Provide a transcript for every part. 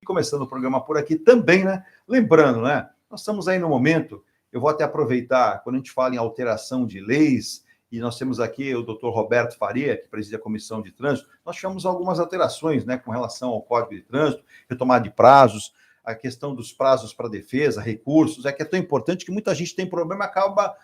Começando o programa por aqui também, né? Lembrando, né? Nós estamos aí no momento, eu vou até aproveitar, quando a gente fala em alteração de leis, e nós temos aqui o doutor Roberto Faria, que preside a Comissão de Trânsito, nós tivemos algumas alterações, né, com relação ao Código de Trânsito, retomada de prazos, a questão dos prazos para defesa, recursos, que é tão importante que muita gente tem problema e acaba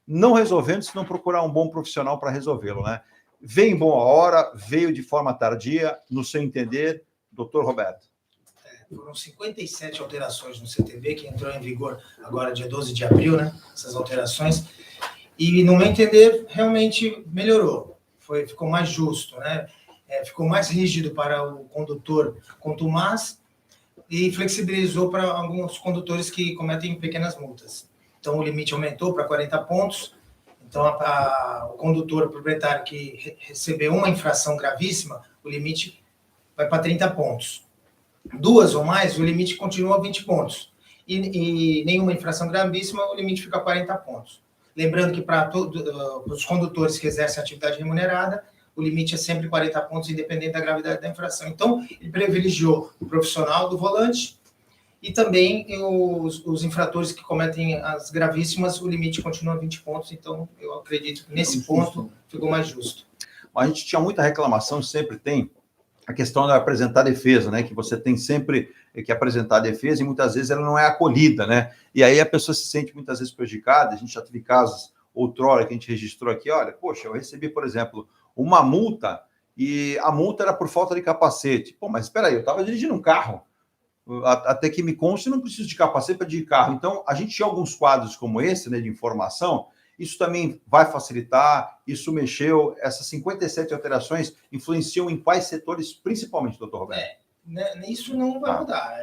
não resolvendo se não procurar um bom profissional para resolvê-lo, né? Veio em boa hora, veio de forma tardia, no seu entender, doutor Roberto. Foram 57 alterações no CTB, que entrou em vigor agora, dia 12 de abril, né? Essas alterações. E, no meu entender, realmente melhorou. Ficou mais justo, né? Ficou mais rígido para o condutor contumaz e flexibilizou para alguns condutores que cometem pequenas multas. Então, o limite aumentou para 40 pontos. Então, o condutor proprietário que recebeu uma infração gravíssima, o limite vai para 30 pontos. 2 ou mais, o limite continua a 20 pontos. E nenhuma infração gravíssima, o limite fica a 40 pontos. Lembrando que para os condutores que exercem atividade remunerada, o limite é sempre 40 pontos, independente da gravidade da infração. Então, ele privilegiou o profissional do volante e também os infratores que cometem as gravíssimas, o limite continua a 20 pontos. Então, eu acredito que nesse ponto ficou mais justo. A gente tinha muita reclamação, sempre tem, a questão de apresentar defesa, né? Que você tem sempre que apresentar a defesa e muitas vezes ela não é acolhida, né? E aí a pessoa se sente muitas vezes prejudicada. A gente já teve casos outrora que a gente registrou aqui. Olha, poxa, eu recebi, por exemplo, uma multa e a multa era por falta de capacete. Pô, mas espera aí, eu estava dirigindo um carro. Até que me conste, eu não preciso de capacete para dirigir carro. Então, a gente tinha alguns quadros como esse, né, de informação. Isso também vai facilitar, isso mexeu, essas 57 alterações influenciam em quais setores, principalmente, doutor Roberto? Isso não vai mudar.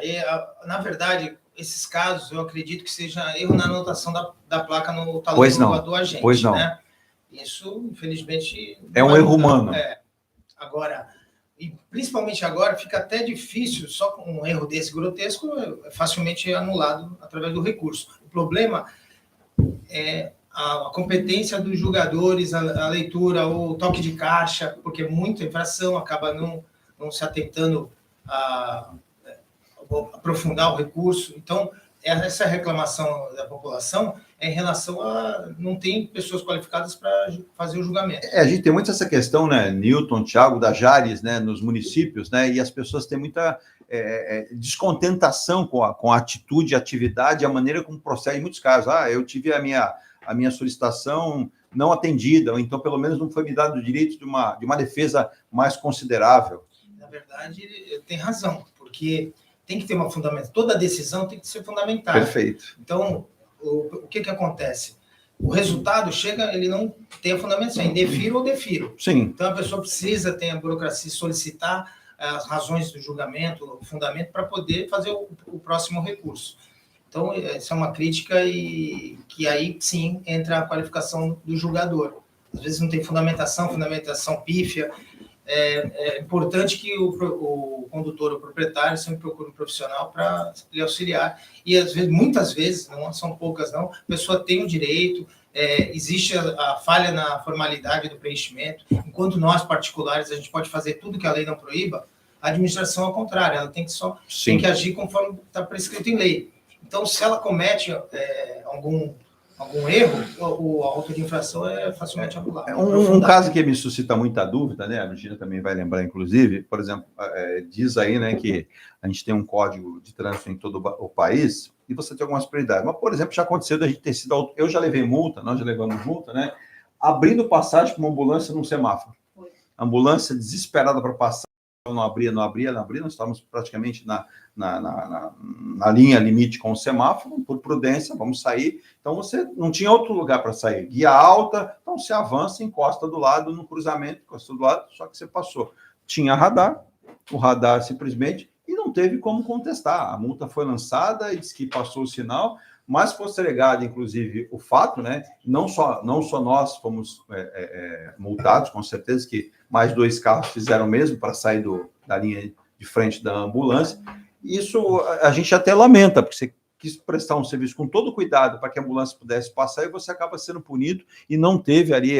Na verdade, esses casos, eu acredito que seja erro na anotação da placa no talão do agente. Pois não. Né? Isso, infelizmente... É um erro humano. Agora, e principalmente agora, fica até difícil, só com um erro desse grotesco, é facilmente anulado através do recurso. O problema é a competência dos julgadores, a leitura, o toque de caixa, porque muita infração acaba não se atentando a aprofundar o recurso. Então, essa reclamação da população é em relação a não tem pessoas qualificadas para fazer o julgamento. A gente tem muito essa questão, né, Newton, Thiago, da Jares, né, nos municípios, né, e as pessoas têm muita descontentação com a atitude, a atividade, a maneira como procede em muitos casos. Eu tive a minha solicitação não atendida, ou então, pelo menos, não foi me dado o direito de uma defesa mais considerável. Na verdade, tem razão, porque tem que ter uma fundamentação. Toda decisão tem que ser fundamentada. Perfeito. Então, o que acontece? O resultado chega, ele não tem a fundamentação, indefiro ou defiro. Sim. Então, a pessoa precisa ter a burocracia, solicitar as razões do julgamento, o fundamento, para poder fazer o próximo recurso. Então, essa é uma crítica e que aí, sim, entra a qualificação do julgador. Às vezes não tem fundamentação pífia. É importante que o condutor ou proprietário sempre procure um profissional para lhe auxiliar. E, às vezes, muitas vezes, não são poucas não, a pessoa tem o direito, existe a falha na formalidade do preenchimento. Enquanto nós, particulares, a gente pode fazer tudo que a lei não proíba, a administração, ao contrário, ela tem que agir conforme está prescrito em lei. Então, se ela comete algum erro, o auto de infração é facilmente anulado. Um caso que me suscita muita dúvida, né? A Virgínia também vai lembrar, inclusive, por exemplo, diz aí, né, que a gente tem um código de trânsito em todo o país e você tem algumas prioridades. Mas, por exemplo, já aconteceu da gente ter sido... Eu já levei multa, nós já levamos multa, né? Abrindo passagem com uma ambulância num semáforo. A ambulância desesperada para passar. Não abria, nós estávamos praticamente na linha limite com o semáforo, por prudência, vamos sair. Então, você não tinha outro lugar para sair. Guia alta, então você avança, encosta do lado, no cruzamento, encosta do lado, só que você passou. Tinha radar, o radar simplesmente, e não teve como contestar. A multa foi lançada e disse que passou o sinal, mas postergado, inclusive, o fato, né? Não só nós fomos multados, com certeza que mais 2 carros fizeram o mesmo para sair da linha de frente da ambulância. Isso a gente até lamenta, porque você quis prestar um serviço com todo cuidado para que a ambulância pudesse passar e você acaba sendo punido e não teve ali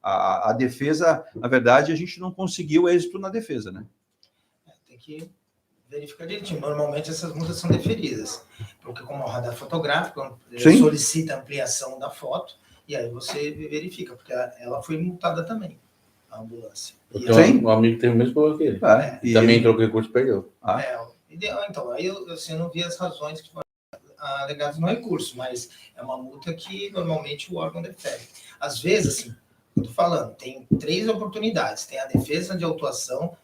a defesa. Na verdade, a gente não conseguiu êxito na defesa, né? Tem que verifica direitinho. Normalmente essas multas são deferidas, porque como é o radar fotográfico, Sim. solicita ampliação da foto, e aí você verifica, porque ela foi multada também, a ambulância. Um amigo tem o mesmo problema que ele. E também entrou com recurso e perdeu. Então, aí eu não vi as razões que foram alegadas no recurso, mas é uma multa que normalmente o órgão defere. Às vezes, assim, eu tô falando, tem 3 oportunidades, tem a defesa de autuação,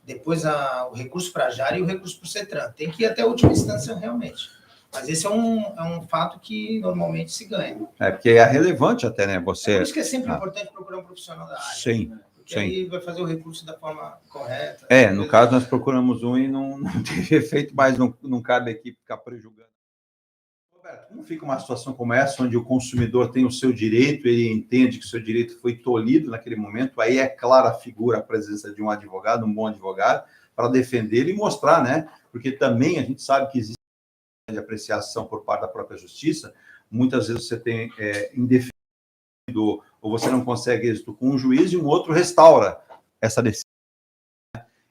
depois o recurso para a JAR e o recurso para o CETRAN. Tem que ir até a última instância realmente. Mas esse é um fato que normalmente se ganha. Porque é relevante até, né? Por isso que é sempre importante procurar um profissional da área. Sim. Né? Porque aí vai fazer o recurso da forma correta. No caso, nós procuramos um e não teve efeito, mas não cabe aqui ficar prejudicando. Roberto, como fica uma situação como essa, onde o consumidor tem o seu direito, ele entende que o seu direito foi tolhido naquele momento, aí é clara a figura, a presença de um advogado, um bom advogado, para defender e mostrar, né? Porque também a gente sabe que existe de apreciação por parte da própria justiça, muitas vezes você tem indefinido, ou você não consegue êxito com um juiz e um outro restaura essa decisão.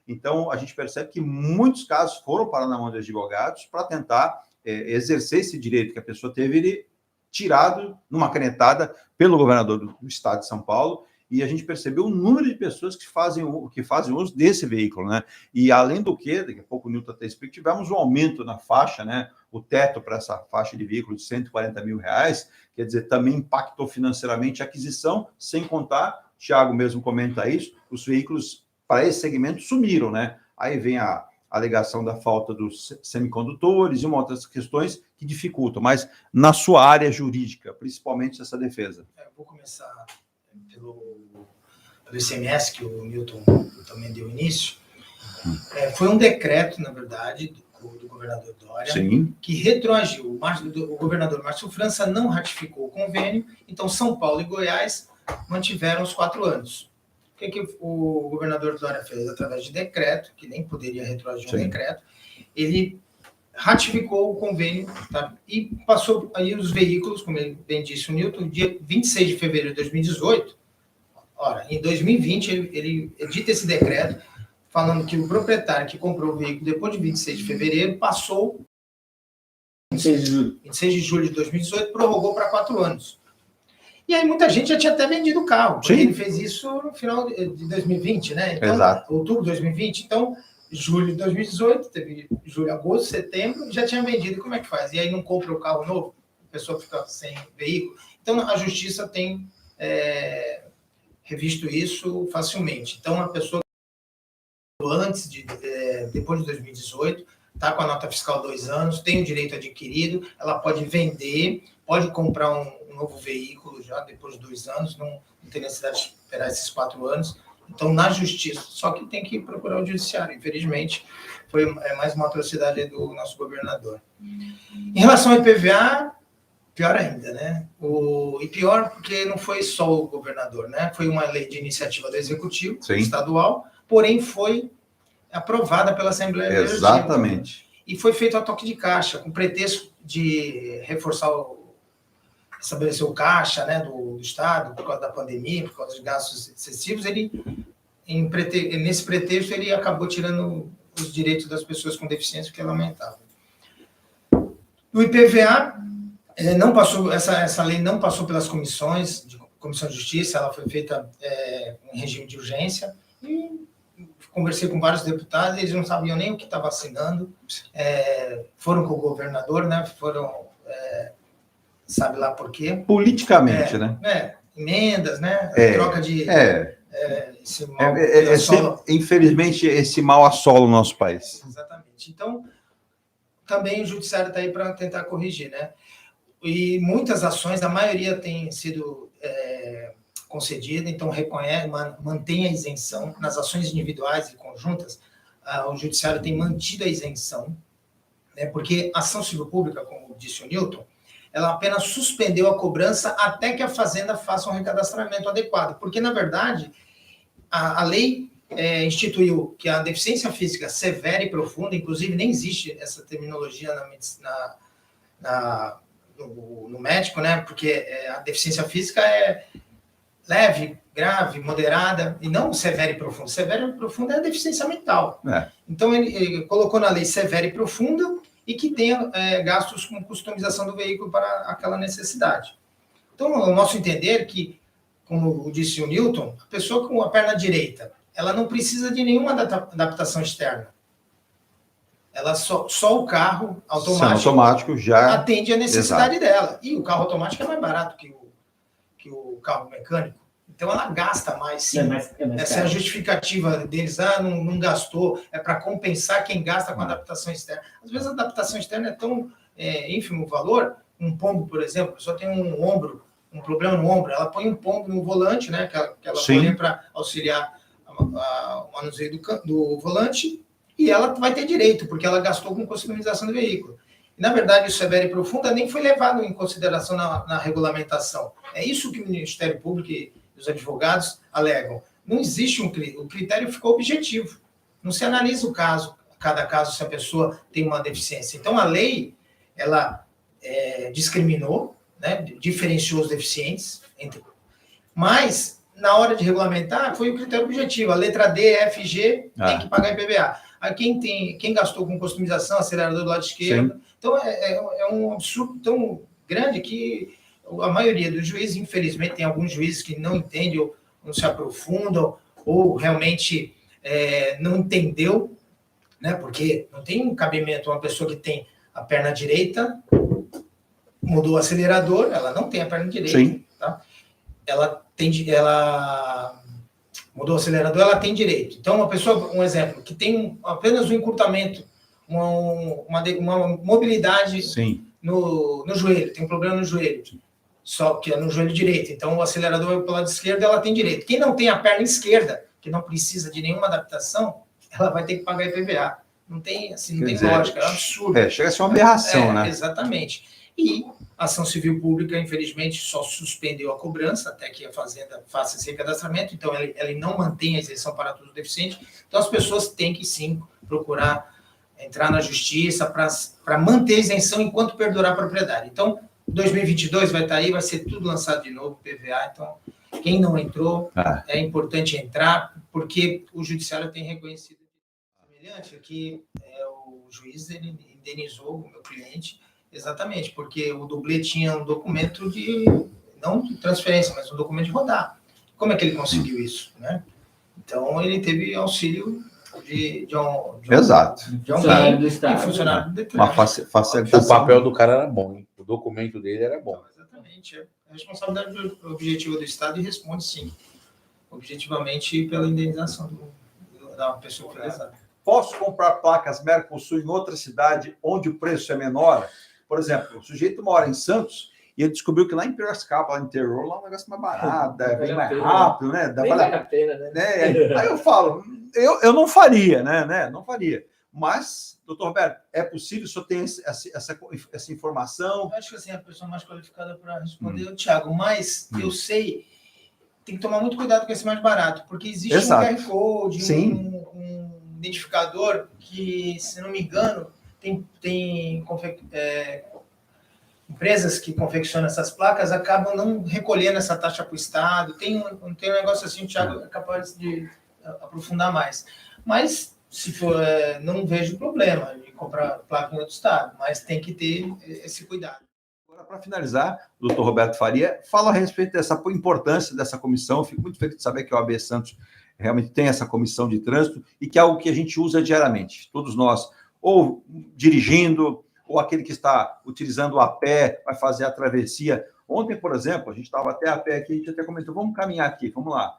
Então, a gente percebe que muitos casos foram parar na mão de advogados para tentar exercer esse direito que a pessoa teve ele tirado numa canetada pelo governador do estado de São Paulo, e a gente percebeu o número de pessoas que fazem uso desse veículo, né? E além do que, daqui a pouco o Nilton até explica, tivemos um aumento na faixa, né? O teto para essa faixa de veículo de R$140 mil, quer dizer, também impactou financeiramente a aquisição, sem contar, o Thiago mesmo comenta isso, os veículos para esse segmento sumiram, né? Aí vem a alegação da falta dos semicondutores e outras questões que dificultam, mas na sua área jurídica, principalmente essa defesa. Eu vou começar pelo ICMS, que o Nilton também deu início. Foi um decreto, na verdade, do governador Dória, Sim, que retroagiu. O governador Márcio França não ratificou o convênio, então São Paulo e Goiás mantiveram os 4 anos. O que o governador Dória fez? Através de decreto, que nem poderia retroagir um decreto, ele ratificou o convênio, tá? E passou aí os veículos, como ele bem disse o Nilton, dia 26 de fevereiro de 2018. Ora, em 2020, ele edita esse decreto falando que o proprietário que comprou o veículo depois de 26 de fevereiro passou 26 de julho de 2018, prorrogou para 4 anos. E aí muita gente já tinha até vendido o carro, porque ele fez isso no final de 2020, né? Então, outubro de 2020, então, julho de 2018, teve julho, agosto, setembro, já tinha vendido, como é que faz? E aí não compra o carro novo, a pessoa fica sem veículo. Então, a justiça tem revisto isso facilmente. Então, a pessoa depois de 2018, está com a nota fiscal 2 anos, tem o direito adquirido, ela pode vender, pode comprar um novo veículo já depois de 2 anos, não tem necessidade de esperar esses 4 anos. Então, na justiça, só que tem que procurar o judiciário. Infelizmente, foi mais uma atrocidade do nosso governador. Em relação ao IPVA, pior ainda, né? E pior porque não foi só o governador, né? Foi uma lei de iniciativa do Executivo estadual, porém foi aprovada pela Assembleia Legislativa. Exatamente. E foi feito a toque de caixa, com pretexto de reforçar estabelecer o caixa, né, do Estado, por causa da pandemia, por causa de gastos excessivos. Nesse pretexto, ele acabou tirando os direitos das pessoas com deficiência, o que é lamentável. No IPVA, não passou, essa lei não passou pelas comissões, Comissão de Justiça, ela foi feita em regime de urgência, e conversei com vários deputados, eles não sabiam nem o que estava assinando, foram com o governador, né, sabe lá por quê. Politicamente, né? Emendas, né, troca de... esse mal infelizmente, esse mal assola o nosso país. Exatamente. Então, também o judiciário está aí para tentar corrigir, né? E muitas ações, a maioria tem sido concedida, então mantém a isenção. Nas ações individuais e conjuntas, o judiciário tem mantido a isenção, né? Porque a ação civil pública, como disse o Nilton, ela apenas suspendeu a cobrança até que a Fazenda faça um recadastramento adequado. Porque, na verdade, a lei instituiu que a deficiência física severa e profunda, inclusive nem existe essa terminologia no médico, né? Porque a deficiência física leve, grave, moderada, e não severa e profunda. Severa e profunda é a deficiência mental. Então, ele colocou na lei severa e profunda e que tenha gastos com customização do veículo para aquela necessidade. Então, o nosso entender é que, como disse o Newton, a pessoa com a perna direita, ela não precisa de nenhuma adaptação externa. Ela só o carro automático já atende a necessidade dela. E o carro automático é mais barato que o carro mecânico. Então ela gasta mais, sim. Essa é a justificativa deles. Não gastou. É para compensar quem gasta com adaptação externa. Às vezes a adaptação externa é tão ínfimo o valor. Um pombo, por exemplo, a pessoa tem um problema no ombro, ela põe um pombo no volante, né? Que ela põe para auxiliar o manuseio do volante. E ela vai ter direito, porque ela gastou com customização do veículo. E, na verdade, o severo e profunda nem foi levado em consideração na regulamentação. É isso que o Ministério Público e os advogados alegam. Não existe o critério ficou objetivo. Não se analisa cada caso, se a pessoa tem uma deficiência. Então, a lei, ela discriminou, né, diferenciou os deficientes, mas, na hora de regulamentar, foi o critério objetivo. A letra D, F, G tem que pagar IPVA. Quem gastou com customização, acelerador do lado esquerdo. Sim. Então, é um absurdo tão grande que a maioria dos juízes, infelizmente, tem alguns juízes que não entendem ou não se aprofundam ou realmente não entendeu, né? Porque não tem um cabimento uma pessoa que tem a perna direita, mudou o acelerador, ela não tem a perna direita. Sim. Tá? Ela mudou o acelerador, ela tem direito. Então, uma pessoa, um exemplo, que tem apenas um encurtamento, uma mobilidade no joelho, tem um problema no joelho, só que é no joelho direito. Então, o acelerador vai para o lado esquerdo, ela tem direito. Quem não tem a perna esquerda, que não precisa de nenhuma adaptação, ela vai ter que pagar IPVA. Não tem lógica, é um absurdo. Chega a ser uma aberração, né? Exatamente. E a ação civil pública, infelizmente, só suspendeu a cobrança até que a Fazenda faça esse recadastramento, então ele não mantém a isenção para todos os deficientes. Então as pessoas têm que, sim, procurar entrar na justiça para manter a isenção enquanto perdurar a propriedade. Então, 2022 vai estar aí, vai ser tudo lançado de novo, PVA. Então, quem não entrou, é importante entrar, porque o judiciário tem reconhecido semelhante que o juiz ele indenizou o meu cliente. Exatamente, porque o dublê tinha um documento não de transferência, mas um documento de rodar. Como é que ele conseguiu isso, né? Então, ele teve auxílio de funcionário do Estado. Funcionário do Detran. Uma facilitação. O papel do cara era bom, hein? O documento dele era bom. Então, exatamente. É a responsabilidade objetiva do Estado e responde, sim, objetivamente pela indenização da pessoa lesada. Posso comprar placas Mercosul em outra cidade onde o preço é menor? Por exemplo, o sujeito mora em Santos e ele descobriu que lá em Piracicaba, lá no interior, lá é um negócio mais barato, bem mais rápido, né? Vale a pena, né? Aí eu falo, eu não faria, né? Não faria. Mas, doutor Roberto, é possível? O senhor tem essa informação? Eu acho que assim, a pessoa mais qualificada para responder é o Thiago, mas eu sei, tem que tomar muito cuidado com esse mais barato, porque existe um QR Code, um identificador que, se não me engano, tem empresas que confeccionam essas placas acabam não recolhendo essa taxa para o Estado. Tem um negócio assim, o Thiago é capaz de aprofundar mais. Mas, se for, não vejo problema de comprar placa em outro Estado, mas tem que ter esse cuidado. Agora, para finalizar, o doutor Roberto Faria fala a respeito dessa importância dessa comissão. Fico muito feliz de saber que a OAB Santos realmente tem essa comissão de trânsito e que é algo que a gente usa diariamente. Todos nós, ou dirigindo, ou aquele que está utilizando a pé, vai fazer a travessia. Ontem, por exemplo, a gente estava até a pé aqui, a gente até comentou, vamos caminhar aqui, vamos lá.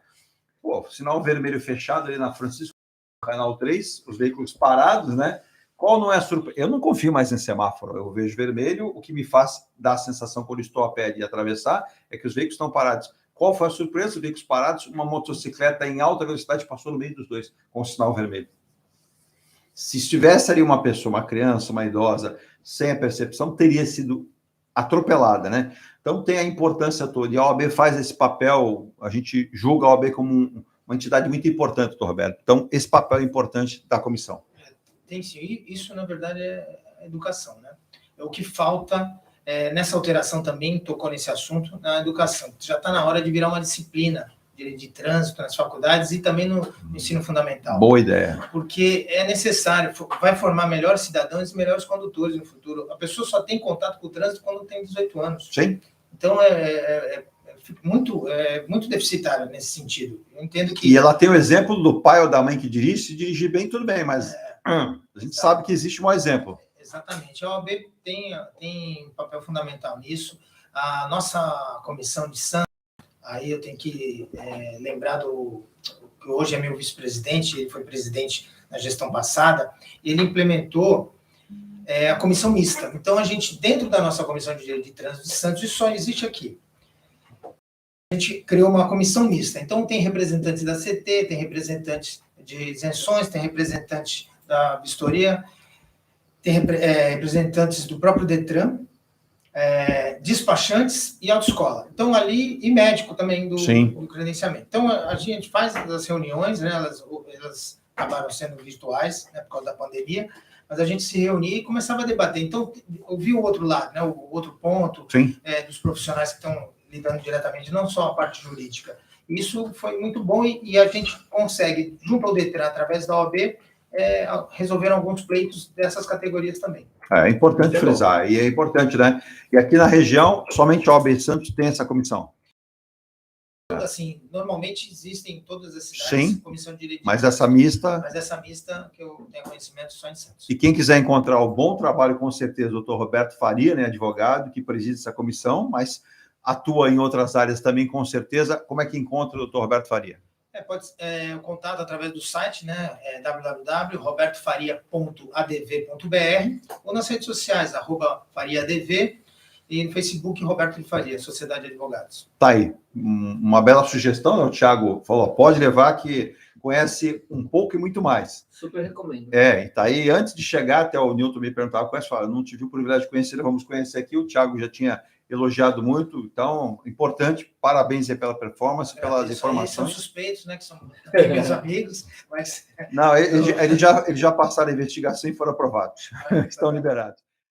Sinal vermelho fechado ali na Francisco, Canal 3, os veículos parados, né? Qual não é a surpresa? Eu não confio mais em semáforo, eu vejo vermelho, o que me faz dar a sensação quando estou a pé de atravessar é que os veículos estão parados. Qual foi a surpresa? Os veículos parados, uma motocicleta em alta velocidade passou no meio dos dois, com o sinal vermelho. Se estivesse ali uma pessoa, uma criança, uma idosa, sem a percepção, teria sido atropelada, né? Então, tem a importância toda. E a OAB faz esse papel, a gente julga a OAB como uma entidade muito importante, doutor Roberto. Então, esse papel é importante da comissão. Tem sim. Isso, na verdade, é educação, né? É o que falta nessa alteração também, tocou nesse assunto, na educação. Já está na hora de virar uma disciplina de trânsito nas faculdades e também no ensino fundamental. Boa ideia. Porque é necessário, vai formar melhores cidadãos e melhores condutores no futuro. A pessoa só tem contato com o trânsito quando tem 18 anos. Sim. Então, muito deficitário nesse sentido. Eu entendo que... E ela tem o exemplo do pai ou da mãe que dirige, se dirigir bem, tudo bem, mas a gente sabe que existe um mau exemplo. Exatamente. A OAB tem um papel fundamental nisso. A nossa comissão de Santos, aí eu tenho que lembrar que hoje é meu vice-presidente, ele foi presidente na gestão passada, ele implementou a comissão mista. Então, a gente, dentro da nossa comissão de trânsito de Santos, isso só existe aqui. A gente criou uma comissão mista. Então, tem representantes da CT, tem representantes de isenções, tem representantes da vistoria, tem representantes do próprio Detran, despachantes e autoescola. Então, ali, e médico também do credenciamento. Então, a gente faz as reuniões, né, elas acabaram sendo virtuais, né, por causa da pandemia, mas a gente se reunia e começava a debater. Então, ouvir o outro lado, né, o outro ponto dos profissionais que estão lidando diretamente, não só a parte jurídica. Isso foi muito bom e a gente consegue, junto ao Detran, através da OAB, resolver alguns pleitos dessas categorias também. É importante frisar, e é importante, né? E aqui na região, somente a OAB Santos tem essa comissão. Assim, normalmente existem em todas as cidades comissão de direito. Mas essa mista... Mas essa mista, que eu tenho conhecimento, só em Santos. E quem quiser encontrar o bom trabalho, com certeza, o doutor Roberto Faria, né, advogado, que preside essa comissão, mas atua em outras áreas também, com certeza. Como é que encontra o doutor Roberto Faria? Pode o contato através do site, né, www.robertofaria.adv.br ou nas redes sociais, @fariaadv, e no Facebook, Roberto de Faria, Sociedade de Advogados. Tá aí, uma bela sugestão, né? O Thiago falou, pode levar que conhece um pouco e muito mais. Super recomendo. E tá aí, antes de chegar até o Newton me perguntava, eu não tive o privilégio de conhecer, vamos conhecer aqui, o Thiago já tinha elogiado muito, então, importante, parabéns aí pela performance, pelas informações. São suspeitos, né, que são meus amigos, mas... Não, eles já passaram a investigação e foram aprovados, estão liberados.